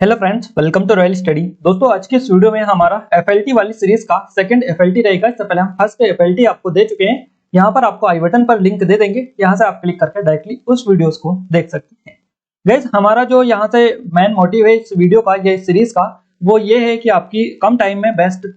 Hello friends, welcome to Royal Study. दोस्तों, आज के इस वीडियो में हमारा एफएलटी वाली सीरीज का सेकंड एफएलटी रहेगा। इससे पहले हम फर्स्ट एफएलटी आपको दे चुके हैं। यहाँ पर आपको आई बटन पर लिंक दे देंगे, यहाँ से आप क्लिक करके डायरेक्टली उस वीडियोस को देख सकते हैं। गाइस, हमारा जो यहाँ से मेन मोटिव है इस वीडियो का, ये सीरीज का, वो ये है कि आपकी कम टाइम में बेस्ट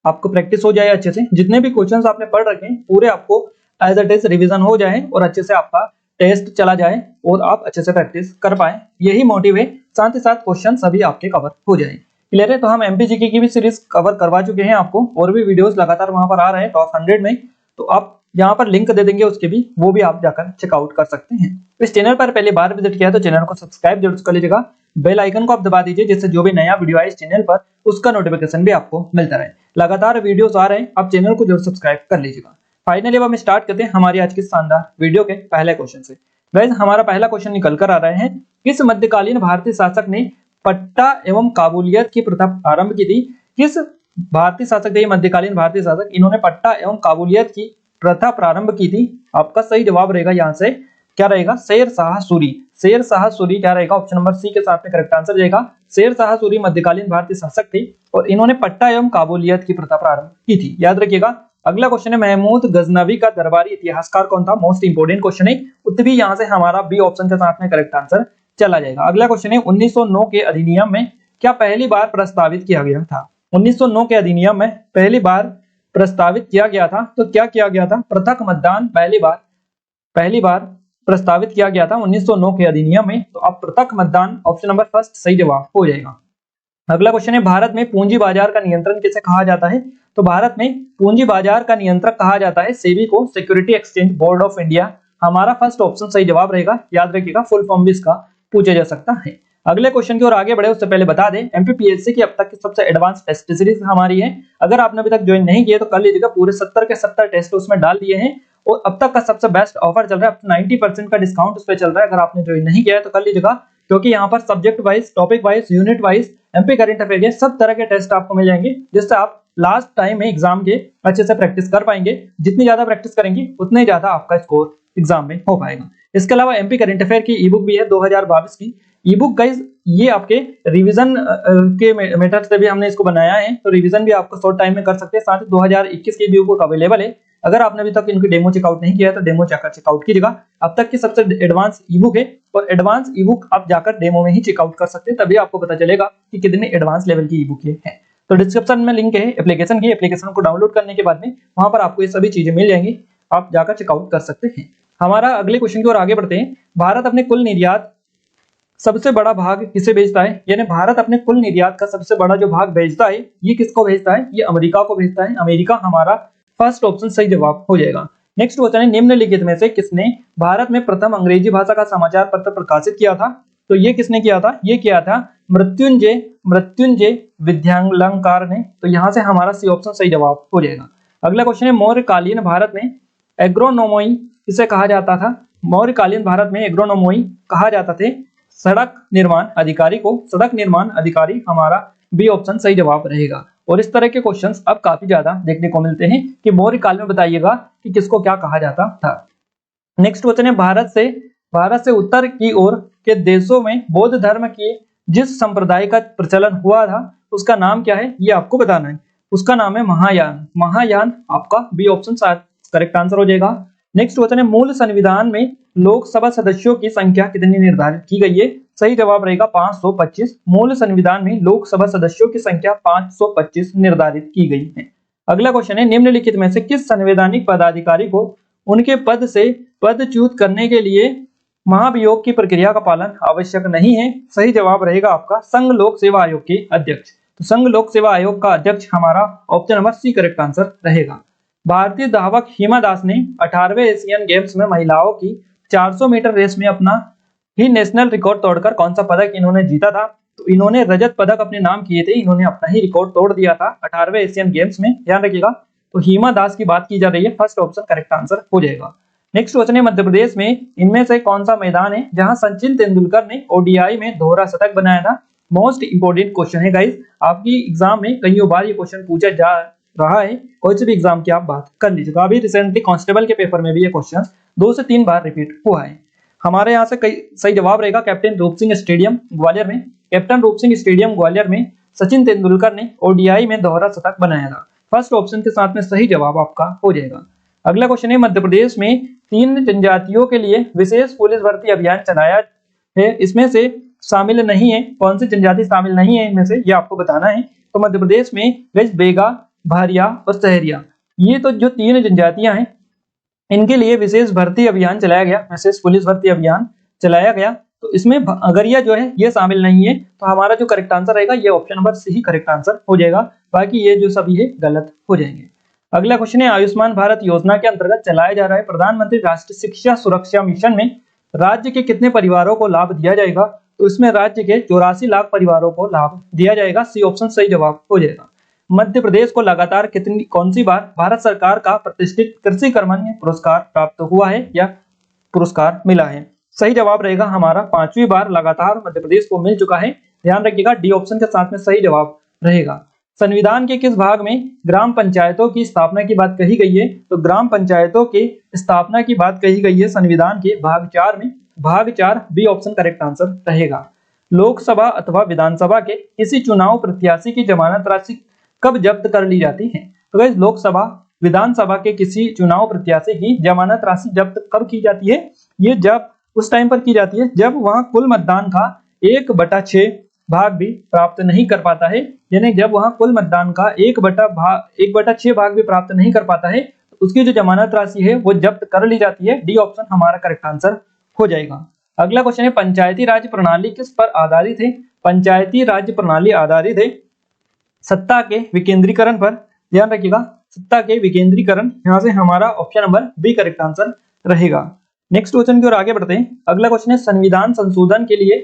आपको प्रैक्टिस हो जाए अच्छे से। जितने भी क्वेश्चन आपने पढ़ रखे हैं पूरे आपको एज अ टेस्ट रिविजन हो जाए और अच्छे से आपका टेस्ट चला जाए और आप अच्छे से प्रैक्टिस कर पाए, यही मोटिव है। साथ ही साथ क्वेश्चन सभी आपके कवर हो जाए। क्लियर है? तो हम एमपीजीके की भी सीरीज कवर करवा चुके हैं आपको, और भी वीडियोस लगातार वहां पर आ रहे हैं टॉप 100 में। तो आप यहाँ पर लिंक दे देंगे उसके भी, वो भी आप जाकर चेकआउट कर सकते हैं। इस चैनल पर पहली बार विजिट किया तो चैनल को सब्सक्राइब जरूर कर लीजिएगा। बेल आइकन को आप दबा दीजिए, जिससे जो भी नया वीडियो आए इस चैनल पर उसका नोटिफिकेशन भी आपको मिलता रहे। लगातार वीडियोस आ रहे हैं, आप चैनल को जरूर सब्सक्राइब कर लीजिएगा। फाइनली अब हम स्टार्ट करते हैं हमारी आज की शानदार वीडियो के पहले क्वेश्चन से। गाइस, हमारा पहला क्वेश्चन निकल कर आ रहे हैं, किस मध्यकालीन भारतीय शासक ने पट्टा एवं काबूलियत की प्रथा आरंभ की थी? किस भारतीय शासक थे? मध्यकालीन भारतीय शासक, इन्होंने पट्टा एवं काबूलियत की प्रथा प्रारंभ की थी। आपका सही जवाब रहेगा यहाँ से क्या रहेगा? शेर शाह सूरी। शेर शाह सूरी क्या रहेगा? ऑप्शन नंबर सी के साथ में करेक्ट आंसर रहेगा। शेर शाह सूरी मध्यकालीन भारतीय शासक थे और इन्होंने पट्टा एवं काबूलियत की प्रथा प्रारंभ की थी। याद रखिएगा। अगला क्वेश्चन है, महमूद गजनवी का दरबारी इतिहासकार कौन था? मोस्ट इंपोर्टेंट क्वेश्चन है। उत्तर भी यहाँ से हमारा बी ऑप्शन के साथ में करेक्ट आंसर चला जाएगा। अगला क्वेश्चन है, 1909 के अधिनियम में क्या पहली बार प्रस्तावित किया गया था? 1909 के अधिनियम में पहली बार प्रस्तावित किया गया था, तो क्या किया गया था? पृथक मतदान पहली बार प्रस्तावित किया गया था 1909 के अधिनियम में। तो अब पृथक मतदान ऑप्शन नंबर फर्स्ट सही जवाब हो जाएगा। अगला क्वेश्चन है, भारत में पूंजी बाजार का नियंत्रण किसे कहा जाता है? तो भारत में पूंजी बाजार का नियंत्रक कहा जाता है सेबी को, security exchange board of India. हमारा फर्स्ट ऑप्शन सही जवाब रहेगा। याद रखिएगा, फुल फॉर्म भी इसका पूछा जा सकता है। अगले क्वेश्चन की ओर आगे बढ़े उससे पहले बता दें, एमपीपीएससी की अब तक की सबसे एडवांस टेस्ट सीरीज हमारी है। अगर आपने अभी तक ज्वाइन नहीं किया तो कर लीजिएगा। पूरे 70 के 70 टेस्ट उसमें डाल दिए हैं और अब तक का सबसे बेस्ट ऑफर चल रहा है। 90% का डिस्काउंट उस पर चल रहा है। अगर आपने ज्वाइन नहीं किया है तो कर लीजिएगा, क्योंकि यहाँ पर subject wise, topic wise, unit wise, MP current affair सब तरह के टेस्ट आपको मिल जाएंगे, जिससे आप लास्ट टाइम में एग्जाम के अच्छे से प्रैक्टिस कर पाएंगे। जितनी ज्यादा प्रैक्टिस करेंगे उतने ज्यादा आपका स्कोर एग्जाम में हो पाएगा। इसके अलावा एमपी करंट अफेयर की ई बुक भी है 2022 की ई बुक। गाइस, ये आपके रिवीजन के मेथड से भी हमने इसको बनाया है, तो रिवीजन भी आपको शॉर्ट टाइम में कर सकते हैं। साथ ही 2021 की भी बुक अवेलेबल है। अगर आपने अभी तक इनकी डेमो चेकआउट नहीं किया है तो डेमो जाकर चेकआउट कीजिएगा। अब तक की सबसे एडवांस ई बुक है और एडवांस ई बुक आप जाकर डेमो में ही चेकआउट कर सकते हैं, तभी आपको पता चलेगा कि कितने एडवांस लेवल की ई बुक ये है। तो डिस्क्रिप्शन में लिंक है एप्लीकेशन की। एप्लीकेशन को डाउनलोड करने के बाद में वहां पर आपको ये सभी चीजें मिल जाएंगी, आप जाकर चेकआउट कर सकते हैं। हमारा अगले क्वेश्चन की ओर आगे बढ़ते हैं। भारत अपने कुल निर्यात सबसे बड़ा भाग किसे भेजता है? यानी भारत अपने कुल निर्यात का सबसे बड़ा जो भाग भेजता है, ये किसको भेजता है? ये अमेरिका को भेजता है। अमेरिका हमारा फर्स्ट ऑप्शन सही जवाब हो जाएगा। नेक्स्ट क्वेश्चन है, निम्नलिखित में से किसने भारत में प्रथम अंग्रेजी भाषा का समाचार पत्र प्रकाशित किया था? तो ये किसने किया था? ये किया था मृत्युंजय विद्यालंकार ने। तो यहाँ से हमारा सी ऑप्शन सही जवाब हो जाएगा। अगला क्वेश्चन है, मौर्यकालीन भारत में एग्रोनोमोई किसे कहा जाता था? मौर्यकालीन भारत में एग्रोनोमोई कहा जाता थे सड़क निर्माण अधिकारी को। सड़क निर्माण अधिकारी हमारा बी ऑप्शन सही जवाब रहेगा। और इस तरह के क्वेश्चंस अब काफी ज्यादा देखने को मिलते हैं कि मौर्य काल में बताइएगा कि किसको क्या कहा जाता था। नेक्स्ट क्वेश्चन है, भारत से उत्तर की ओर के देशों में बौद्ध धर्म की जिस संप्रदाय का प्रचलन हुआ था उसका नाम क्या है? ये आपको बताना है। उसका नाम है महायान। महायान आपका बी ऑप्शन शायद करेक्ट आंसर हो जाएगा। नेक्स्ट क्वेश्चन है, मूल संविधान में लोकसभा सदस्यों की संख्या कितनी निर्धारित की गई है? सही जवाब रहेगा 525। मूल संविधान में लोकसभा सदस्यों की संख्या 525 निर्धारित की गई है। अगला क्वेश्चन है, निम्नलिखित में से किस संवैधानिक पदाधिकारी को उनके पद से पदच्युत करने के लिए महाभियोग की प्रक्रिया का पालन आवश्यक नहीं है? सही जवाब रहेगा आपका संघ लोक सेवा आयोग के अध्यक्ष। तो संघ लोक सेवा आयोग का अध्यक्ष हमारा option number C correct answer रहेगा। भारतीय धावक हिमा दास ने 18वें एशियन गेम्स में महिलाओं की 400 मीटर रेस में अपना ही नेशनल रिकॉर्ड तोड़कर कौन सा पदक इन्होंने जीता था? तो इन्होंने रजत पदक अपने नाम किए थे। इन्होंने अपना ही रिकॉर्ड तोड़ दिया था 18वें एशियन गेम्स में। ध्यान रखिएगा। तो हिमा दास की बात की जा रही है, फर्स्ट ऑप्शन करेक्ट आंसर हो जाएगा। नेक्स्ट क्वेश्चन है, मध्य प्रदेश में इनमें से कौन सा मैदान है जहां सचिन तेंदुलकर ने ओडीआई में दोहरा शतक बनाया था? मोस्ट इंपोर्टेंट क्वेश्चन है गाइस, आपकी एग्जाम में कई बार ये क्वेश्चन पूछा जा रहा है। कोई से भी एग्जाम की आप बात कर लीजिएगा। अभी रिसेंटली कांस्टेबल के पेपर में भी ये क्वेश्चन 2 से 3 बार रिपीट हुआ है। हमारे यहाँ से कई सही जवाब रहेगा कैप्टन रूप सिंह स्टेडियम ग्वालियर में। कैप्टन रूप सिंह स्टेडियम ग्वालियर में सचिन तेंदुलकर ने ओडीआई में दोहरा शतक बनाया था। फर्स्ट ऑप्शन के साथ में सही जवाब आपका हो जाएगा। अगला क्वेश्चन है, मध्य प्रदेश में 3 जनजातियों के लिए विशेष पुलिस भर्ती अभियान चलाया है, इसमें से शामिल नहीं है, कौन सी जनजाति शामिल नहीं है इनमें से, ये आपको बताना है। तो मध्य प्रदेश में बेगा, भारिया और सहरिया, ये तो जो 3 जनजातियां हैं इनके लिए विशेष भर्ती अभियान चलाया गया, विशेष पुलिस भर्ती अभियान चलाया गया। तो इसमें अगरिया जो है ये शामिल नहीं है, तो हमारा जो करेक्ट आंसर रहेगा ये ऑप्शन नंबर सी ही करेक्ट आंसर हो जाएगा, बाकी ये जो सभी है गलत हो जाएंगे। अगला क्वेश्चन है, आयुष्मान भारत योजना के अंतर्गत चलाया जा रहा है प्रधानमंत्री राष्ट्रीय शिक्षा सुरक्षा मिशन में राज्य के कितने परिवारों को लाभ दिया जाएगा? तो इसमें राज्य के 84 लाख परिवारों को लाभ दिया जाएगा, सी ऑप्शन सही जवाब हो जाएगा। मध्य प्रदेश को लगातार कौन सी बार भारत सरकार का प्रतिष्ठित कृषि कर्मण्य पुरस्कार प्राप्त हुआ है या पुरस्कार मिला है? सही जवाब रहेगा हमारा 5वीं बार लगातार मध्य प्रदेश को मिल चुका है। ध्यान रखिएगा, डी ऑप्शन के साथ में सही जवाब रहेगा। संविधान के किस भाग में ग्राम पंचायतों की स्थापना की बात कही गई है? तो ग्राम पंचायतों के स्थापना की बात कही गई है संविधान के भाग 4 में, भाग 4 बी ऑप्शन करेक्ट आंसर रहेगा। लोकसभा अथवा विधानसभा के किसी चुनाव प्रत्याशी की जमानत राशि कब जब्त कर ली जाती है? तो गाइस लोकसभा विधानसभा के किसी चुनाव प्रत्याशी की जमानत राशि जब्त कब की जाती है? ये जब उस टाइम पर की जाती है जब वहां कुल मतदान का 1/6 भाग भी प्राप्त नहीं कर पाता है, यानी जब वहां कुल मतदान का 1/6 भाग भी प्राप्त नहीं कर पाता है, तो उसकी जो जमानत राशि है वो जब्त कर ली जाती है। डी ऑप्शन हमारा करेक्ट आंसर हो जाएगा। अगला क्वेश्चन है, पंचायती राज प्रणाली किस पर आधारित है? पंचायती राज प्रणाली आधारित है सत्ता के विकेंद्रीकरण पर। ध्यान रखिएगा, सत्ता के विकेंद्रीकरण, यहाँ से हमारा option number B correct answer रहेगा। नेक्स्ट क्वेश्चन की ओर आगे बढ़ते हैं। अगला क्वेश्चन है, संविधान संशोधन के लिए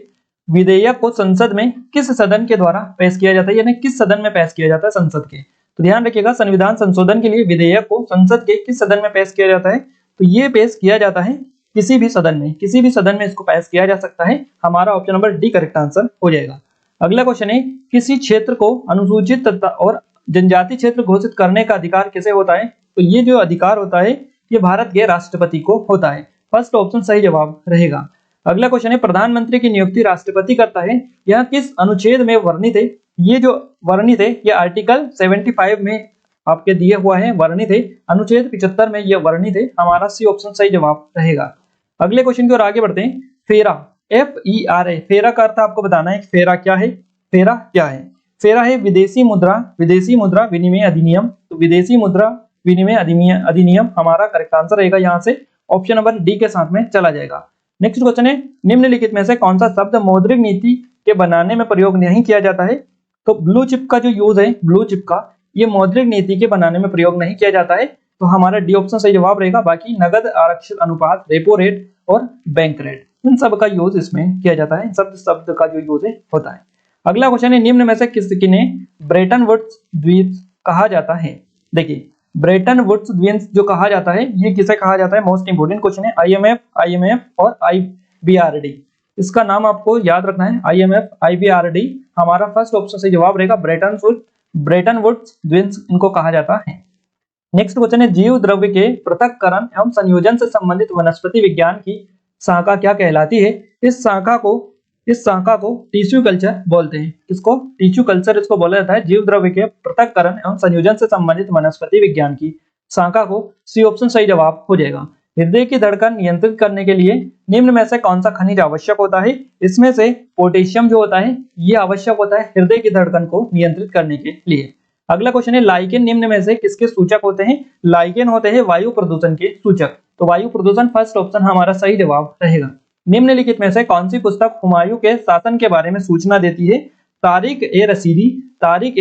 विधेयक को संसद में किस सदन के द्वारा पेश किया जाता है, यानी किस सदन में पेश किया जाता है? संसद के। तो ध्यान रखिएगा, संविधान संशोधन के लिए विधेयक को संसद के किस सदन में पेश किया जाता है? तो ये पेश किया जाता है किसी भी सदन में, किसी भी सदन में इसको पेश किया जा सकता है। हमारा option number D correct answer हो जाएगा। अगला क्वेश्चन है, किसी क्षेत्र को अनुसूचित और जनजाति क्षेत्र घोषित करने का अधिकार किसे होता है? तो ये जो अधिकार होता है ये भारत के राष्ट्रपति को होता है। फर्स्ट ऑप्शन सही जवाब रहेगा। अगला क्वेश्चन है, प्रधानमंत्री की नियुक्ति राष्ट्रपति करता है, यह किस अनुच्छेद में वर्णित है? ये जो वर्णित है ये आर्टिकल 75 में आपके दिए हुआ है, वर्णित है, अनुच्छेद 75 में यह वर्णित है। हमारा सी ऑप्शन सही जवाब रहेगा। अगले क्वेश्चन की ओर आगे बढ़ते हैं। फेरा, FERA, फेरा का अर्थ आपको बताना है। फेरा क्या है? फेरा क्या है? फेरा है विदेशी मुद्रा विनिमय अधिनियम। तो विदेशी मुद्रा विनिमय अधिनियम हमारा करेक्ट आंसर रहेगा। यहाँ से ऑप्शन नंबर डी के साथ में चला जाएगा। नेक्स्ट क्वेश्चन है, निम्नलिखित में से कौन सा शब्द मौद्रिक नीति के बनाने में प्रयोग नहीं किया जाता है? तो ब्लू चिप का जो यूज है, ब्लू चिप का, ये मौद्रिक नीति के बनाने में प्रयोग नहीं किया जाता है। तो हमारा डी ऑप्शन सही जवाब रहेगा। बाकी नगद आरक्षित अनुपात, रेपो रेट और बैंक रेट, इन सब का यूज इसमें किया जाता है। इन सब शब्द का जो यूज है होता है। अगला क्वेश्चन है, निम्न में से किन्हें ब्रेटन वुड्स द्वीप कहा जाता है? देखिए, ब्रेटन वुड्स द्वीप जो कहा जाता है ये किसे कहा जाता है? मोस्ट इंपोर्टेंट क्वेश्चन है। IMF और IBRD, इसका नाम आपको याद रखना है। IMF, IBRD, हमारा फर्स्ट ऑप्शन से जवाब रहेगा। ब्रेटन वुड्स द्वीप इनको कहा जाता है। नेक्स्ट क्वेश्चन है, जीव द्रव्य के पृथक्करण एवं संयोजन से संबंधित वनस्पति विज्ञान की शाखा क्या कहलाती है? इस शाखा को टिश्यू कल्चर बोलते हैं। किसको? टिश्यू कल्चर इसको बोला जाता है। जीव द्रव्य के पृथक्करण एवं संयोजन से संबंधित वनस्पति विज्ञान की शाखा को, सी ऑप्शन सही जवाब हो जाएगा। हृदय की धड़कन नियंत्रित करने के लिए निम्न में से कौन सा खनिज आवश्यक होता है? इसमें से पोटेशियम जो होता है ये आवश्यक होता है हृदय की धड़कन को नियंत्रित करने के लिए। अगला क्वेश्चन है, लाइकेन निम्न में से किसके सूचक होते हैं? लाइकेन होते हैं वायु प्रदूषण के सूचक। तो वायु प्रदूषण फर्स्ट ऑप्शन हमारा सही जवाब रहेगा। निम्नलिखित में से कौन सी पुस्तक हुमायूं के शासन के बारे में सूचना देती है? तारिक ए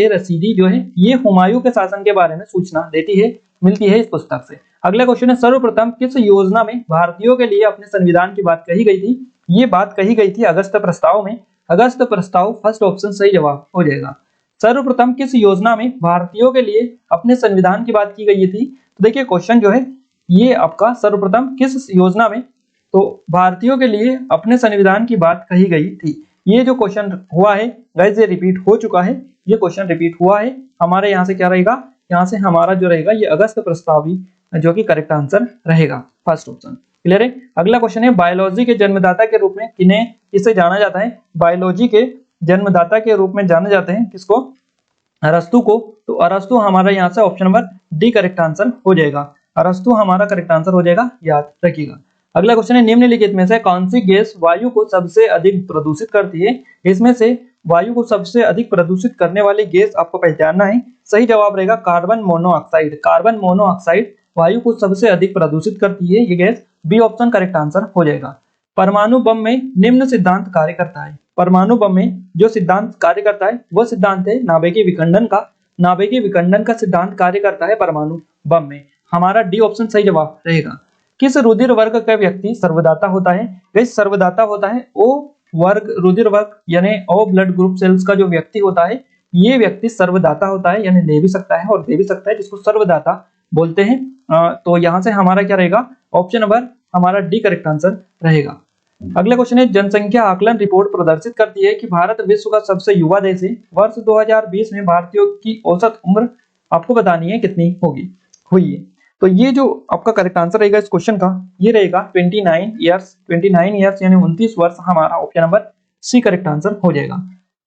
रशीदी जो है ये हुमायूं के शासन के बारे में सूचना देती है, मिलती है इस पुस्तक से। अगला क्वेश्चन है, सर्वप्रथम किस योजना में भारतीयों के लिए अपने संविधान की बात कही गई थी? ये बात कही गई थी अगस्त प्रस्ताव में। अगस्त प्रस्ताव फर्स्ट ऑप्शन सही जवाब हो जाएगा। सर्वप्रथम किस योजना में भारतीयों के लिए अपने संविधान की बात की गई थी? तो देखिए क्वेश्चन जो है ये आपका सर्वप्रथम किस योजना में, तो भारतीयों के लिए अपने संविधान की बात कही गई थी। ये जो क्वेश्चन हुआ है गाइस ये रिपीट हो चुका है, ये क्वेश्चन रिपीट हुआ है। हमारे यहाँ से क्या रहेगा? यहाँ से हमारा जो रहेगा ये अगस्त प्रस्ताव ही जो कि करेक्ट आंसर रहेगा, फर्स्ट ऑप्शन। क्लियर है? अगला क्वेश्चन है, बायोलॉजी के जन्मदाता के रूप में किसे जाना जाता है? बायोलॉजी के जन्मदाता के रूप में जाने जाते हैं, किसको? अरस्तु को। तो अरस्तु हमारा यहाँ से option number D correct answer हो जाएगा। अरस्तु हमारा करेक्ट आंसर हो जाएगा, याद रखिएगा। अगला क्वेश्चन है, निम्नलिखित में से कौन सी गैस वायु को सबसे अधिक प्रदूषित करती है? इसमें से वायु को सबसे अधिक प्रदूषित करने वाली गैस आपको पहचानना है। सही जवाब रहेगा कार्बन मोनोऑक्साइड। कार्बन मोनोऑक्साइड वायु को सबसे अधिक प्रदूषित करती है ये गैस। बी ऑप्शन करेक्ट आंसर हो जाएगा। परमाणु बम में निम्न सिद्धांत कार्य करता है। परमाणु बम में जो सिद्धांत कार्य करता है वह सिद्धांत है नाभिकीय विखंडन का। नाभिकीय विखंडन का सिद्धांत कार्य करता है परमाणु बम में। हमारा डी ऑप्शन सही जवाब रहेगा। किस रुधिर वर्ग का व्यक्ति सर्वदाता होता है? गाइस सर्वदाता होता है ओ वर्ग रुधिर वर्ग यानी ओ ब्लड ग्रुप सेल्स का जो व्यक्ति होता है ये व्यक्ति सर्वदाता होता है, यानी ले भी सकता है और दे भी सकता है, जिसको सर्वदाता बोलते हैं। तो यहाँ से हमारा क्या रहेगा? ऑप्शन नंबर हमारा डी करेक्ट आंसर रहेगा। अगला क्वेश्चन है, जनसंख्या आकलन रिपोर्ट प्रदर्शित करती है कि भारत विश्व का सबसे युवा देश है। वर्ष 2020 में भारतीयों की औसत उम्र आपको बतानी है कितनी हुई है। तो ये जो आपका करेक्ट आंसर रहेगा इस क्वेश्चन का ये रहेगा 29 ईयर्स यानी 29 वर्ष। हमारा option number C correct answer हो जाएगा।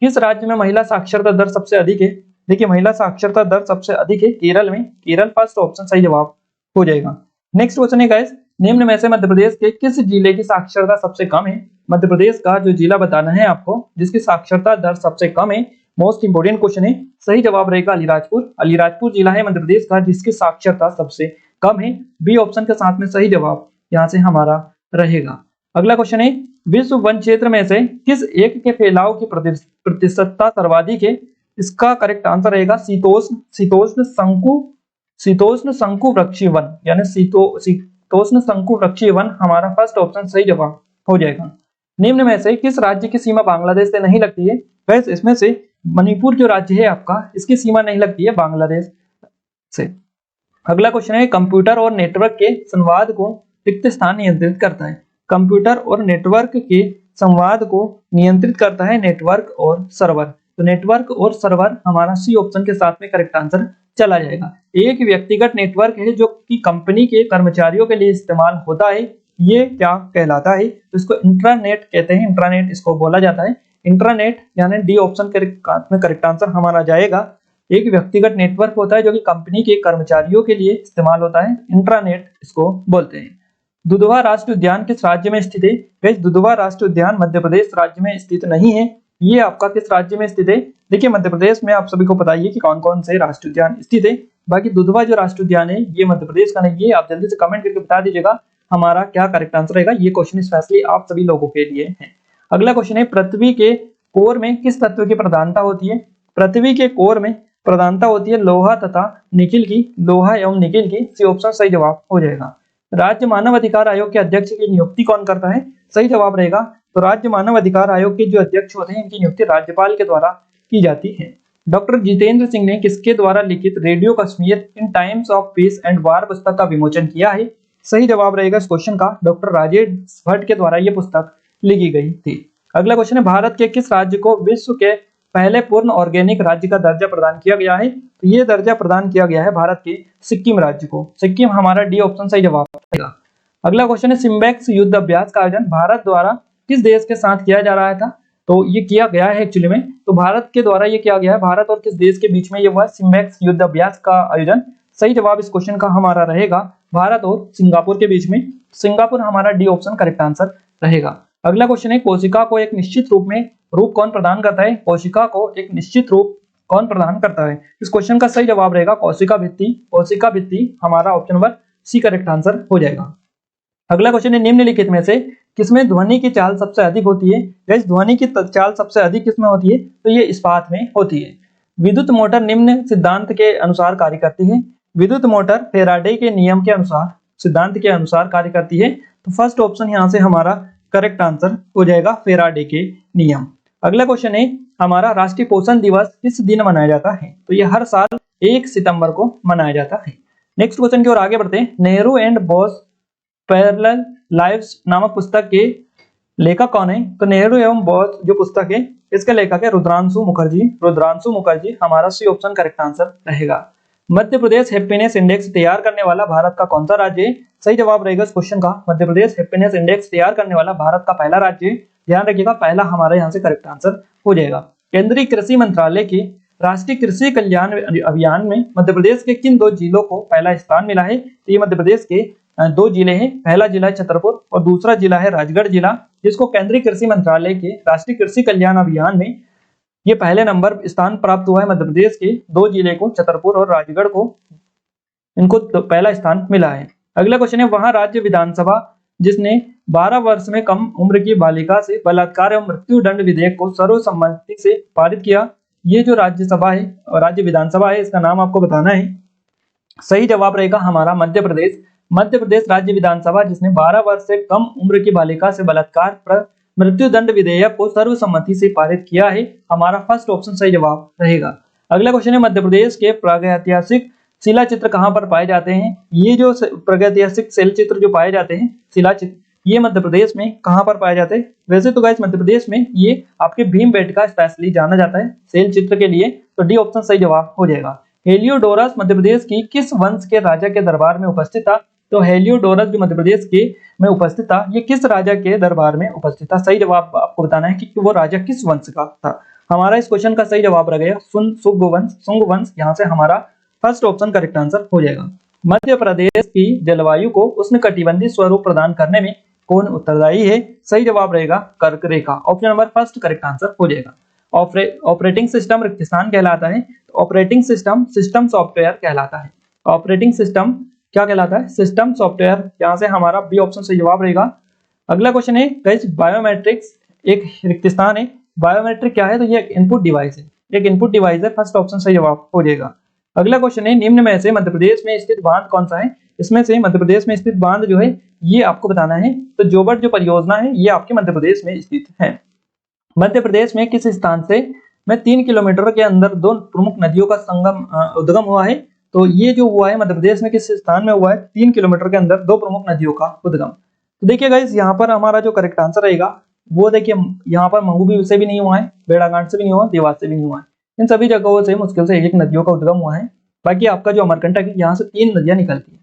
किस राज्य में महिला साक्षरता दर सबसे अधिक है? देखिए महिला साक्षरता दर सबसे अधिक है केरल में। केरल फर्स्ट ऑप्शन सही जवाब हो जाएगा। नेक्स्ट क्वेश्चन है गाइस, निम्न में से मध्य प्रदेश के किस जिले की साक्षरता सबसे कम है? मध्य प्रदेश का जो जिला बताना है आपको जिसकी साक्षरता दर सबसे कम है। मोस्ट इंपोर्टेंट क्वेश्चन है। सही जवाब रहेगा अलीराजपुर। अलीराजपुर जिला है मध्य प्रदेश का जिसकी साक्षरता सबसे कम है। बी ऑप्शन के साथ में सही जवाब यहाँ से हमारा रहेगा। अगला क्वेश्चन है, विश्व वन क्षेत्र में से किस एक के फैलाव की प्रतिशतता सर्वाधिक है? इसका करेक्ट आंसर रहेगा शीतोष्ण शंकु वृक्षीय वन यानी शीतोष्ण शंकु वृक्षीय वन। हमारा फर्स्ट ऑप्शन सही जवाब हो जाएगा। निम्न में से किस राज्य की सीमा बांग्लादेश से नहीं लगती है? वैसे इसमें से मणिपुर जो राज्य है आपका इसकी सीमा नहीं लगती है बांग्लादेश से। अगला क्वेश्चन है, कंप्यूटर और नेटवर्क के संवाद को रिक्त स्थान नियंत्रित करता है। कंप्यूटर और नेटवर्क के संवाद को नियंत्रित करता है नेटवर्क और सर्वर। तो नेटवर्क और सर्वर हमारा सी ऑप्शन के साथ में करेक्ट आंसर चला जाएगा। एक व्यक्तिगत नेटवर्क है जो कि कंपनी के कर्मचारियों के लिए इस्तेमाल होता है, ये क्या कहलाता है? तो इसको इंट्रानेट कहते हैं। इंट्रानेट इसको बोला जाता है। इंट्रानेट यानी डी ऑप्शन में करेक्ट आंसर हमारा जाएगा। एक व्यक्तिगत नेटवर्क होता है जो कि कंपनी के कर्मचारियों के लिए इस्तेमाल होता है, इंट्रानेट इसको बोलते हैं। दुधवा राष्ट्रीय उद्यान किस राज्य में स्थित है? गाइस दुधवा राष्ट्रीय उद्यान मध्य प्रदेश राज्य में स्थित नहीं है। ये आपका किस राज्य में स्थित है? देखिए मध्य प्रदेश में आप सभी को पता ही है कि कौन कौन से राष्ट्रीय उद्यान स्थित है। बाकी दुधवा जो राष्ट्रीय उद्यान है ये मध्य प्रदेश का नहीं है। आप जल्दी से कमेंट करके बता दीजिएगा हमारा क्या करेक्ट आंसर रहेगा। ये क्वेश्चन स्पेशली आप सभी लोगों के लिए है। अगला क्वेश्चन है, पृथ्वी के कोर में किस तत्व की प्रधानता होती है? पृथ्वी के कोर में प्रधानता होती है लोहा तथा निकिल की। लोहा एवं निकिल की। सी ऑप्शन सही जवाब हो जाएगा। राज्य मानव अधिकार आयोग के अध्यक्ष की नियुक्ति कौन करता है? सही जवाब रहेगा। तो राज्य मानव अधिकार आयोग के जो अध्यक्ष होते हैं इनकी नियुक्ति राज्यपाल के द्वारा की जाती है। डॉक्टर जितेंद्र सिंह ने किसके द्वारा लिखित radio Kashmir in times of peace and वार पुस्तक का विमोचन किया है? सही जवाब रहेगा इस क्वेश्चन का डॉक्टर राजेश भट्ट के द्वारा यह पुस्तक लिखी गई थी। अगला क्वेश्चन है, भारत के किस राज्य को विश्व के पहले पूर्ण ऑर्गेनिक राज्य का दर्जा प्रदान किया गया है? तो ये दर्जा प्रदान किया गया है भारत के सिक्किम राज्य को। सिक्किम हमारा डी ऑप्शन सही जवाब रहेगा। अगला क्वेश्चन है, सिम्बेक्स युद्ध अभ्यास का आयोजन भारत द्वारा किस देश के साथ किया जा रहा था? तो ये किया गया है एक्चुअली में तो भारत के द्वारा ये किया गया है। भारत और किस देश के बीच में ये हुआ सिम्बेक्स युद्ध अभ्यास का आयोजन? सही जवाब इस क्वेश्चन का हमारा रहेगा भारत और सिंगापुर के बीच में। सिंगापुर हमारा डी ऑप्शन करेक्ट आंसर रहेगा। अगला क्वेश्चन है, कोशिका को एक निश्चित रूप कौन प्रदान करता है? कोशिका को एक निश्चित रूप कौन प्रदान करता है? इस क्वेश्चन का सही जवाब रहेगा कोशिका भित्ति। कोशिका भित्ति हमारा option number C correct answer हो जाएगा। अगला क्वेश्चन है, निम्नलिखित में से किसमें ध्वनि की चाल सबसे अधिक होती है? गाइस ध्वनि की चाल सबसे अधिक किसमें होती है? तो ये इस्पात में होती है। विद्युत मोटर निम्न सिद्धांत के अनुसार कार्य करती है। विद्युत मोटर फैराडे के नियम के अनुसार सिद्धांत के अनुसार कार्य करती है। तो फर्स्ट ऑप्शन यहाँ से हमारा करेक्ट आंसर हो जाएगा फैराडे के नियम। अगला क्वेश्चन है, हमारा राष्ट्रीय पोषण दिवस किस दिन मनाया जाता है? तो ये हर साल 1 सितंबर को मनाया जाता है। नेक्स्ट क्वेश्चन की ओर आगे बढ़ते हैं। Nehru and boss parallel lives नामक पुस्तक के लेखक कौन है? तो नेहरू एवं बोस जो पुस्तक है इसके लेखक है रुद्रांशु मुखर्जी। रुद्रांशु मुखर्जी हमारा सी ऑप्शन करेक्ट आंसर रहेगा। मध्य प्रदेश हैप्पीनेस इंडेक्स तैयार करने वाला भारत का कौन सा राज्य है? सही जवाब रहेगा इस क्वेश्चन का मध्य प्रदेश हैप्पीनेस इंडेक्स तैयार करने वाला भारत का पहला राज्य है। ध्यान रखिएगा पहला हमारे यहाँ से करेक्ट आंसर हो जाएगा। केंद्रीय कृषि मंत्रालय के राष्ट्रीय कृषि कल्याण अभियान में मध्य प्रदेश के किन 2 जिलों को पहला स्थान मिला है? तो ये मध्य प्रदेश के 2 जिले हैं। पहला जिला है छतरपुर और दूसरा जिला है राजगढ़ जिला, जिसको केंद्रीय कृषि मंत्रालय के राष्ट्रीय कृषि कल्याण अभियान में ये पहले नंबर स्थान प्राप्त हुआ है। मध्य प्रदेश के 2 जिले को, छतरपुर और राजगढ़ को, इनको पहला स्थान मिला है। अगला क्वेश्चन है, वहां राज्य विधानसभा जिसने 12 वर्ष में कम उम्र की बालिका से बलात्कार एवं मृत्यु दंड विधेयक को सर्वसम्मति से पारित किया, ये जो राज्यसभा है और राज्य विधानसभा है, इसका नाम आपको बताना है। सही जवाब रहेगा हमारा मध्य प्रदेश। मध्य प्रदेश राज्य विधानसभा जिसने 12 वर्ष से कम उम्र की बालिका से बलात्कार पर मृत्यु दंड विधेयक को सर्वसम्मति से पारित किया है, हमारा फर्स्ट ऑप्शन सही जवाब रहेगा। अगला क्वेश्चन है, मध्य प्रदेश के प्रागैतिहासिक शिला चित्र कहां पर पाए जाते हैं? ये जो प्रागैतिहासिक शैल चित्र जो पाए जाते हैं, शिला चित्र, ये मध्य प्रदेश में कहां पर पाए जाते हैं? वैसे तो गाइस मध्य प्रदेश में ये आपके भीमबेटका स्पेशली जाना जाता है शैल चित्र के लिए, तो डी ऑप्शन सही जवाब हो जाएगा। हेलियोडोरस मध्य प्रदेश की किस वंश के राजा के दरबार में उपस्थित था? तो हेलियोडोरस जो मध्य प्रदेश के में उपस्थित था, ये किस राजा के दरबार में उपस्थित था? सही जवाब आपको बताना है कि वो राजा किस वंश का था। हमारा इस क्वेश्चन का सही जवाब रहेगा शुंग वंश। यहाँ से हमारा फर्स्ट ऑप्शन करेक्ट आंसर हो जाएगा। मध्य प्रदेश की जलवायु को उष्णकटिबंधीय स्वरूप प्रदान करने में कौन उत्तरदायी है? सही जवाब रहेगा कर्क रेखा। Option number first correct answer हो जाएगा। ऑपरेटिंग सिस्टम रिक्त स्थान कहलाता है, तो ऑपरेटिंग सिस्टम सिस्टम सॉफ्टवेयर कहलाता है। ऑपरेटिंग सिस्टम क्या कहलाता है? System software. यहाँ से हमारा बी ऑप्शन सही जवाब रहेगा। अगला क्वेश्चन है, गाइस बायोमेट्रिक्स एक रिक्त स्थान है। बायोमेट्रिक क्या है? तो ये एक इनपुट डिवाइस है, एक इनपुट डिवाइस है। फर्स्ट ऑप्शन सही जवाब हो जाएगा। अगला क्वेश्चन है, निम्न में से मध्य प्रदेश में स्थित बांध कौन सा है? इसमें से मध्य प्रदेश में स्थित बांध जो है ये आपको बताना है। तो जोबट जो परियोजना है ये आपके मध्य प्रदेश में स्थित है। मध्य प्रदेश में किस स्थान से में 3 किलोमीटर के अंदर 2 प्रमुख नदियों का संगम उद्गम हुआ है? तो ये जो हुआ है मध्य प्रदेश में किस स्थान में हुआ है? 3 किलोमीटर के अंदर 2 प्रमुख नदियों का उद्गम। तो देखिए गाइस यहाँ पर हमारा जो करेक्ट आंसर रहेगा वो देखिए यहाँ पर मंगूबी से भी नहीं हुआ है, बेड़ाघाट से भी नहीं हुआ, देवास से भी नहीं हुआ है। इन सभी जगहों से मुश्किल से 1 नदियों का उद्गम हुआ है। बाकी आपका जो अमरकंटक है यहाँ से 3 नदियां निकलती है,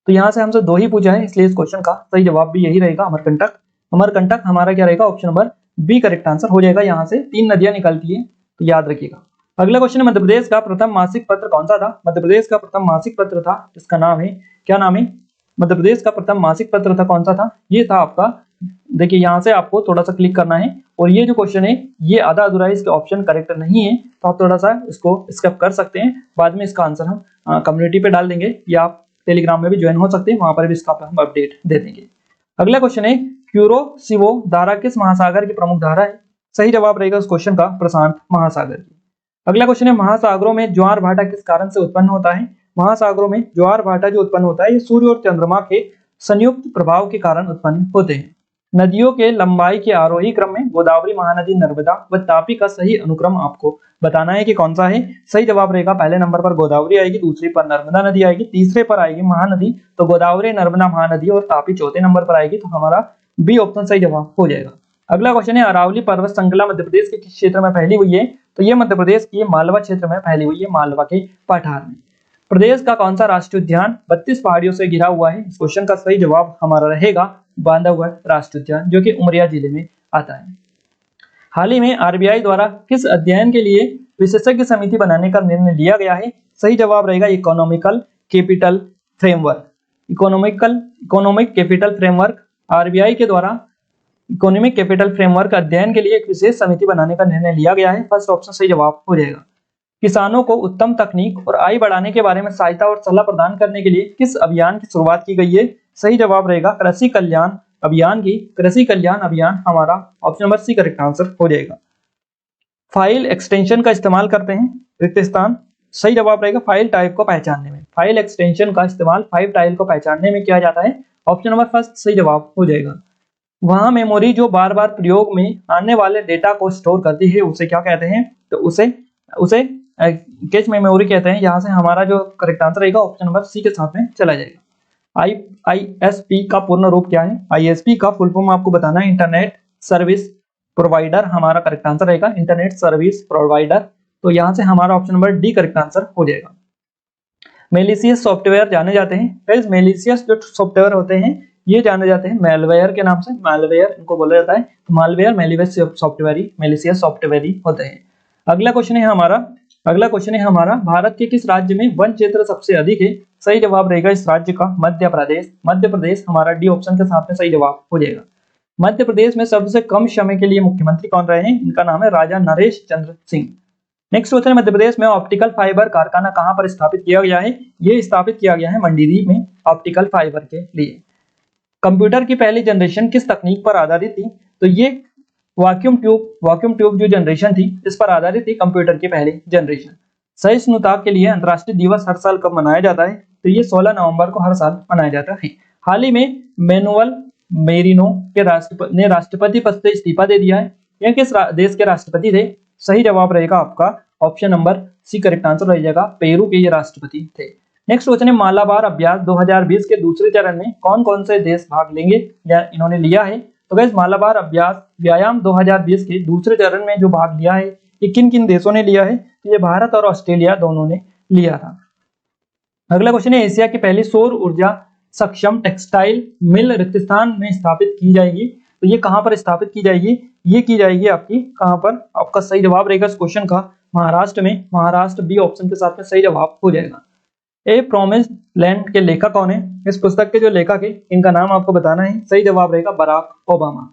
तो यहाँ से हमसे 2 ही पूछा है, इसलिए इस क्वेश्चन का सही जवाब भी यही रहेगा अमरकंटक। अमरकंटक हमारा क्या रहेगा? Option number B correct answer हो जाएगा। यहाँ से 3 नदियां निकलती है, तो याद रखिएगा। अगला क्वेश्चन है, मध्य प्रदेश का प्रथम मासिक पत्र कौन सा था? मध्य प्रदेश का प्रथम मासिक पत्र था, इसका नाम है, क्या नाम है? मध्य प्रदेश का प्रथम मासिक पत्र था, कौन सा था? ये था आपका, देखिए यहाँ से आपको थोड़ा सा क्लिक करना है और ये जो क्वेश्चन है ये आधा अधूरा है, इसके ऑप्शन करेक्ट नहीं है, तो आप थोड़ा सा इसको स्किप कर सकते हैं। बाद में इसका आंसर हम कम्युनिटी पे डाल देंगे या आप टेलीग्राम में भी ज्वाइन हो सकते हैं, वहां पर भी इसका हम अपडेट दे देंगे। अगला क्वेश्चन है, क्यूरोसिवो धारा किस महासागर की प्रमुख धारा है? सही जवाब रहेगा उस क्वेश्चन का प्रशांत महासागर की। अगला क्वेश्चन है, महासागरों में ज्वार भाटा किस कारण से उत्पन्न होता है? महासागरों में ज्वार भाटा जो उत्पन्न होता है ये सूर्य और चंद्रमा के संयुक्त प्रभाव के कारण उत्पन्न होते हैं। नदियों के लंबाई के आरोही क्रम में गोदावरी, महानदी, नर्मदा व तापी का सही अनुक्रम आपको बताना है कि कौन सा है। सही जवाब रहेगा पहले नंबर पर गोदावरी आएगी, दूसरे पर नर्मदा नदी आएगी, तीसरे पर आएगी महानदी, तो गोदावरी, नर्मदा, महानदी और तापी चौथे नंबर पर आएगी, तो हमारा बी ऑप्शन सही जवाब हो जाएगा। अगला क्वेश्चन है, अरावली पर्वत श्रृंखला मध्य प्रदेश के किस क्षेत्र में फैली हुई है? तो ये मध्य प्रदेश की मालवा क्षेत्र में फैली हुई है, मालवा के पठार में। प्रदेश का कौन सा राष्ट्रीय उद्यान 32 पहाड़ियों से घिरा हुआ है? इस क्वेश्चन का सही जवाब हमारा रहेगा बांधवगढ़ राष्ट्रीय उद्यान, जो कि उमरिया जिले में आता है। हाल ही में आरबीआई द्वारा किस अध्ययन के लिए विशेषज्ञ समिति बनाने का निर्णय लिया गया है? सही जवाब रहेगा इकोनॉमिक कैपिटल फ्रेमवर्क। आरबीआई के द्वारा इकोनॉमिक कैपिटल फ्रेमवर्क अध्ययन के लिए एक विशेष समिति बनाने का निर्णय लिया गया है। फर्स्ट ऑप्शन सही जवाब हो जाएगा। किसानों को उत्तम तकनीक और आय बढ़ाने के बारे में सहायता और सलाह प्रदान करने के लिए किस अभियान की शुरुआत की गई है? सही जवाब रहेगा कृषि कल्याण अभियान की। कृषि कल्याण अभियान हमारा option number C correct answer हो जाएगा। फाइल एक्सटेंशन का इस्तेमाल करते हैं रिक्त स्थान। सही जवाब रहेगा फाइल टाइप को पहचानने में। फाइल एक्सटेंशन का इस्तेमाल फाइल टाइप को पहचानने में किया जाता है। ऑप्शन नंबर फर्स्ट सही जवाब हो जाएगा। वहां मेमोरी जो बार बार प्रयोग में आने वाले डेटा को स्टोर करती है उसे क्या कहते हैं? तो उसे कैश मेमोरी कहते हैं। यहाँ से हमारा जो करेक्ट आंसर रहेगा ऑप्शन नंबर सी के साथ में चला जाएगा। ISP का पूर्ण रूप क्या है? ISP का फुल फॉर्म आपको बताना है, इंटरनेट सर्विस प्रोवाइडर। हमारा करेक्ट आंसर रहेगा इंटरनेट सर्विस प्रोवाइडर। तो यहाँ से हमारा option number D correct answer हो जाएगा। मेलिशियस सॉफ्टवेयर जाने जाते हैं। मेलिशियस जो सॉफ्टवेयर होते हैं ये जाने जाते हैं मेलवेयर के नाम से, मेलवेयर इनको बोला जाता है। तो मालवेयर मेलिशियस सॉफ्टवेयर होते हैं। अगला क्वेश्चन है हमारा भारत के किस राज्य में वन क्षेत्र सबसे अधिक है? सही जवाब रहेगा इस राज्य का मध्य प्रदेश। मध्य प्रदेश हमारा डी ऑप्शन के साथ में सही जवाब हो जाएगा। मध्य प्रदेश में सबसे कम समय के लिए मुख्यमंत्री कौन रहे हैं? इनका नाम है राजा नरेश चंद्र सिंह। नेक्स्ट क्वेश्चन, मध्य प्रदेश में ऑप्टिकल फाइबर कारखाना कहां पर स्थापित किया गया है? ये स्थापित किया गया है मंडीदीप में ऑप्टिकल फाइबर के लिए। कंप्यूटर की पहली जनरेशन किस तकनीक पर आधारित थी? तो ये वैक्यूम ट्यूब जो जनरेशन थी इस पर आधारित थी कंप्यूटर की पहली जनरेशन। सहिष्णुता के लिए अंतर्राष्ट्रीय दिवस हर साल कब मनाया जाता है? तो ये 16 नवंबर को हर साल मनाया जाता है। हाल ही में मैनुअल मेरिनो के ने राष्ट्रपति पद से इस्तीफा दे दिया है। यह किस देश के राष्ट्रपति थे? सही जवाब रहेगा आपका option number C correct answer रह जाएगा, पेरू के ये राष्ट्रपति थे। नेक्स्ट क्वेश्चन है मालाबार अभ्यास 2020 के दूसरे चरण में कौन कौन से देश भाग लेंगे या इन्होंने लिया है? तो गाइस मालाबार अभ्यास व्यायाम 2020 के दूसरे चरण में जो भाग लिया है ये किन किन देशों ने लिया है? ये भारत और ऑस्ट्रेलिया दोनों ने लिया था। अगला क्वेश्चन है एशिया की पहली सौर ऊर्जा सक्षम टेक्सटाइल मिल रिक्तिस्थान में स्थापित की जाएगी। तो ये कहां पर स्थापित की जाएगी? ये की जाएगी आपकी कहां पर? आपका सही जवाब रहेगा इस क्वेश्चन का महाराष्ट्र में। महाराष्ट्र बी ऑप्शन के साथ में सही जवाब हो जाएगा। ए प्रॉमिस्ड लैंड के लेखक कौन है? इस पुस्तक के जो लेखक है इनका नाम आपको बताना है। सही जवाब रहेगा बराक ओबामा।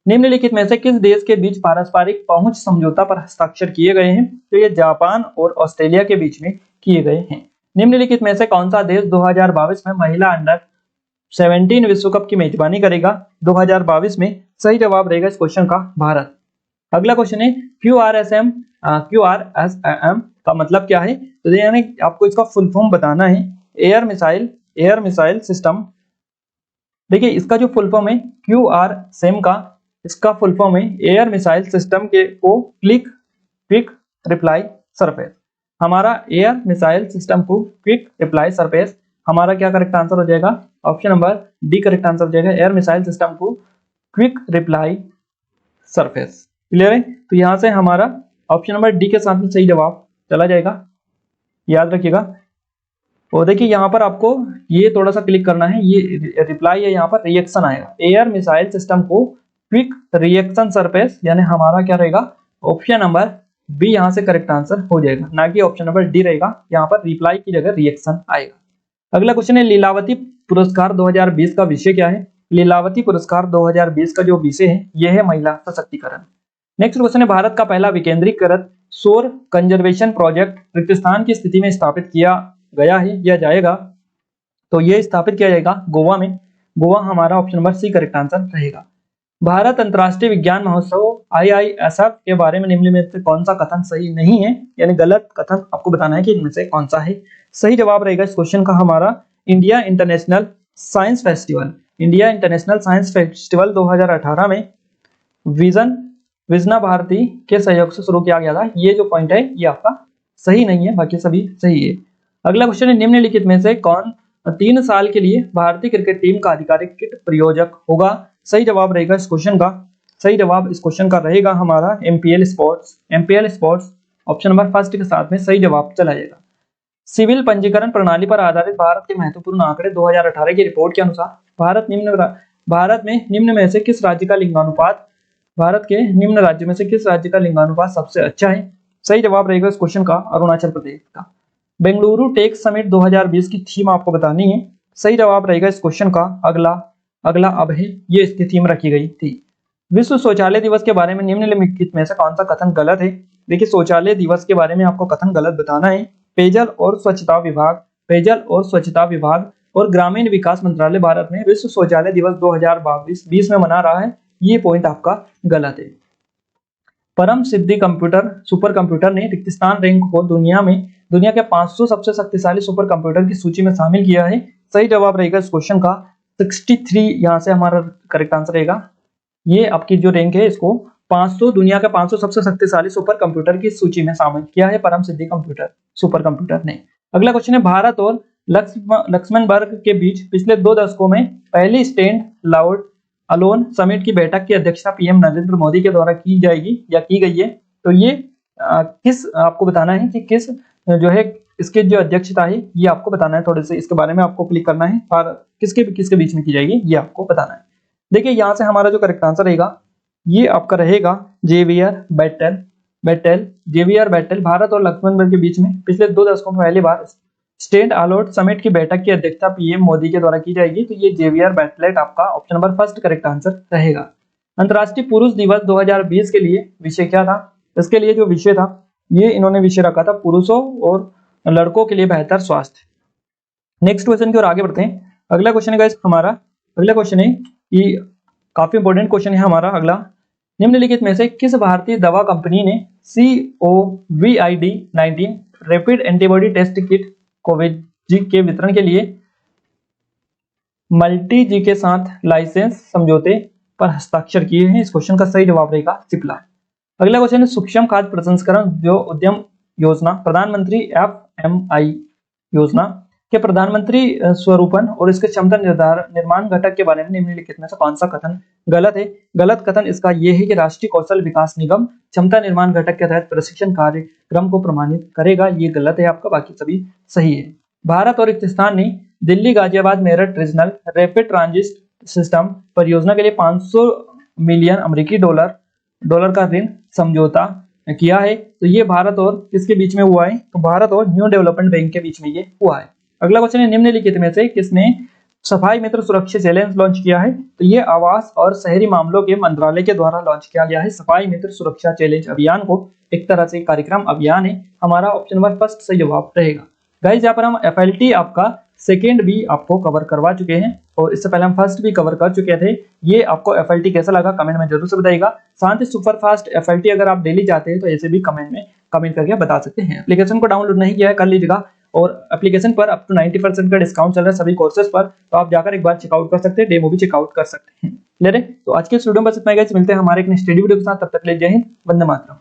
निम्नलिखित में से किस देश के बीच पारस्परिक पहुंच समझौता पर हस्ताक्षर किए गए हैं? तो ये जापान और ऑस्ट्रेलिया के बीच में किए गए हैं। निम्नलिखित में से कौन सा देश 2022 में महिला अंडर 17 विश्व कप की मेजबानी करेगा 2022 में? सही जवाब रहेगा इस क्वेश्चन का भारत। अगला क्वेश्चन है QRSM का मतलब क्या है? तो यानी आपको इसका फुल फॉर्म बताना है। Air missile system. देखिए इसका जो फुल फॉर्म है QRSM का, इसका फुल फॉर्म है एयर मिसाइल सिस्टम के को क्विक रिप्लाई सरफेस। हमारा एयर मिसाइल सिस्टम को क्विक रिप्लाई सरफेस हमारा क्या करेक्ट आंसर हो जाएगा? Option number D correct answer हो जाएगा। एयर मिसाइल सिस्टम को क्विक रिप्लाई सरफेस। क्लियर है? तो यहां से हमारा ऑप्शन नंबर डी के साथ में सही जवाब चला जाएगा, याद रखिएगा। और देखिए यहाँ पर आपको ये थोड़ा सा क्लिक करना है, ये रिप्लाई है, यहाँ पर रिएक्शन आएगा। एयर मिसाइल सिस्टम को क्विक रिएक्शन सरफेस यानी हमारा क्या रहेगा? ऑप्शन नंबर बी यहाँ से करेक्ट आंसर हो जाएगा, ना कि ऑप्शन नंबर डी रहेगा। यहाँ पर रिप्लाई की जगह रिएक्शन आएगा। अगला क्वेश्चन है लीलावती पुरस्कार 2020 का विषय क्या है? लीलावती पुरस्कार 2020 का जो विषय है यह है महिला सशक्तिकरण। नेक्स्ट क्वेश्चन है भारत का पहला विकेंद्रीकृत सौर कंजर्वेशन प्रोजेक्ट रिक्तिस्थान की स्थिति में स्थापित किया गया है या जाएगा? तो ये स्थापित किया जाएगा गोवा में। गोवा हमारा option number C correct answer रहेगा। भारत अंतर्राष्ट्रीय विज्ञान महोत्सव IISF के बारे में निम्न में से कौन सा कथन सही नहीं है, यानी गलत कथन आपको बताना है कि इनमें से कौन सा है। सही जवाब रहेगा इस क्वेश्चन का हमारा इंडिया इंटरनेशनल साइंस फेस्टिवल 2018 में विजना भारती के सहयोग से शुरू किया गया था। ये जो पॉइंट है ये आपका सही नहीं है, बाकी सभी सही है। अगला क्वेश्चन है निम्नलिखित में से कौन 3 साल के लिए भारतीय क्रिकेट टीम का आधिकारिक किट प्रयोजक होगा? सही जवाब रहेगा इस क्वेश्चन का। सही जवाब इस क्वेश्चन का रहेगा हमारा MPL sports option number first के साथ में सही जवाब चला जाएगा। सिविल पंजीकरण प्रणाली पर आधारित भारत के महत्वपूर्ण आंकड़े 2018 की रिपोर्ट के अनुसार भारत में निम्न में से किस राज्य का लिंगानुपात सबसे अच्छा है? सही जवाब रहेगा इस क्वेश्चन का अरुणाचल प्रदेश का। बेंगलुरु टेक समिट 2020 की थीम आपको बतानी है। सही जवाब रहेगा इस क्वेश्चन का अगला अब है, ये इसकी थीम रखी गई थी। विश्व शौचालय दिवस के बारे में निम्नलिखित में से कौन सा कथन गलत है? देखिए शौचालय दिवस के बारे में आपको कथन गलत बताना है। पेयजल और स्वच्छता विभाग और ग्रामीण विकास मंत्रालय भारत में विश्व शौचालय दिवस 2020 में मना रहा है, ये पॉइंट आपका गलत है। परम सिद्धि सुपर कंप्यूटर ने रिक्तिस्थान रैंक को दुनिया के 500 सबसे शक्तिशाली सुपर कंप्यूटर की सूची में शामिल किया है। सही जवाब रहेगा इस क्वेश्चन का 63, यहाँ से हमारा करेक्ट आंसर रहेगा। ये आपकी जो रैंक है इसको दुनिया के 500 सबसे शक्तिशाली सुपर कंप्यूटर की सूची में शामिल किया है परम सिद्धि सुपर कंप्यूटर ने। अगला क्वेश्चन है भारत और लक्समबर्ग के बीच पिछले 2 दशकों में पहली स्टैंड अलोन समिट की बैठक की अध्यक्षता PM नरेंद्र मोदी के द्वारा की जाएगी या की गई है। तो ये आपको बताना है कि किस जो है इसके जो अध्यक्षता है ये आपको बताना है, थोड़े से इसके बारे में आपको क्लिक करना है और किसके बीच में की जाएगी ये आपको बताना है। देखिए यहाँ से हमारा जो करेक्ट आंसर रहेगा ये आपका रहेगा Xavier Bettel. Xavier Bettel Bharat और लक्समबर्ग के बीच में पिछले 2 दशकों में पहली बार स्टैंड अलोट समिट की बैठक की अध्यक्षता पीएम मोदी के द्वारा की जाएगी। तो ये जेवियर बेटलेट आपका option number first correct answer रहेगा। अंतर्राष्ट्रीय पुरुष दिवस 2020 के लिए विषय क्या था? इसके लिए जो विषय था ये इन्होंने विषय रखा था पुरुषों और लड़कों के लिए बेहतर स्वास्थ्य। नेक्स्ट क्वेश्चन की ओर आगे बढ़ते हैं। अगला क्वेश्चन है गाइस हमारा, अगला क्वेश्चन है कि काफी इंपॉर्टेंट क्वेश्चन है हमारा अगला। निम्नलिखित में से किस भारतीय दवा कंपनी ने COVID-19 rapid antibody test kit COVID के वितरण के लिए मल्टी जी के साथ लाइसेंस समझौते पर हस्ताक्षर किए हैं? इस क्वेश्चन का सही जवाब रहेगा सिप्ला। अगला क्वेश्चन है सूक्ष्म खाद्य प्रसंस्करण जो उद्यम योजना प्रधानमंत्री FMI योजना के प्रधानमंत्री स्वरूपन और इसके क्षमता निर्माण घटक के बारे में निम्नलिखित में से कौन सा कथन गलत है? गलत कथन इसका यह है कि राष्ट्रीय कौशल विकास निगम क्षमता निर्माण घटक के तहत प्रशिक्षण कार्यक्रम को प्रमाणित करेगा। ये गलत है आपका, बाकी सभी सही है। भारत और पाकिस्तान ने Delhi Ghaziabad Meerut regional rapid transit system परियोजना के लिए 500 मिलियन अमेरिकी डॉलर का ऋण समझौता किया है। तो ये भारत और किसके बीच में हुआ है? तो भारत और न्यू डेवलपमेंट बैंक के बीच में ये हुआ है। अगला क्वेश्चन है निम्नलिखित में से किसने सफाई मित्र सुरक्षा चैलेंज लॉन्च किया है? तो ये आवास और शहरी मामलों के मंत्रालय के द्वारा लॉन्च किया गया है। सफाई मित्र सुरक्षा चैलेंज अभियान को एक तरह से कार्यक्रम अभियान है। हमारा ऑप्शन नंबर फर्स्ट सही जवाब रहेगा। गाइस यहाँ पर हम FLT आपका सेकेंड भी आपको कवर करवा चुके हैं और इससे पहले हम फर्स्ट भी कवर कर चुके थे। ये आपको FLT कैसा लगा कमेंट में जरूर से बताइएगा। साथ ही सुपर फास्ट FLT अगर आप डेली चाहते हैं तो ऐसे भी कमेंट करके बता सकते हैं। एप्लीकेशन को डाउनलोड नहीं किया है कर लीजिएगा और एप्लीकेशन पर अप टू 90% का डिस्काउंट चल रहा है सभी कोर्सेज पर, तो आप जाकर एक बार चेकआउट कर सकते हैं, डेमो भी चेकआउट कर सकते हैं। क्लियर है? तो आज के इस वीडियो में बस इतना ही गाइस, मिलते हैं हमारे एक नेक्स्ट वीडियो के साथ, तब तक के लिए जय हिंद, वंदे मातरम।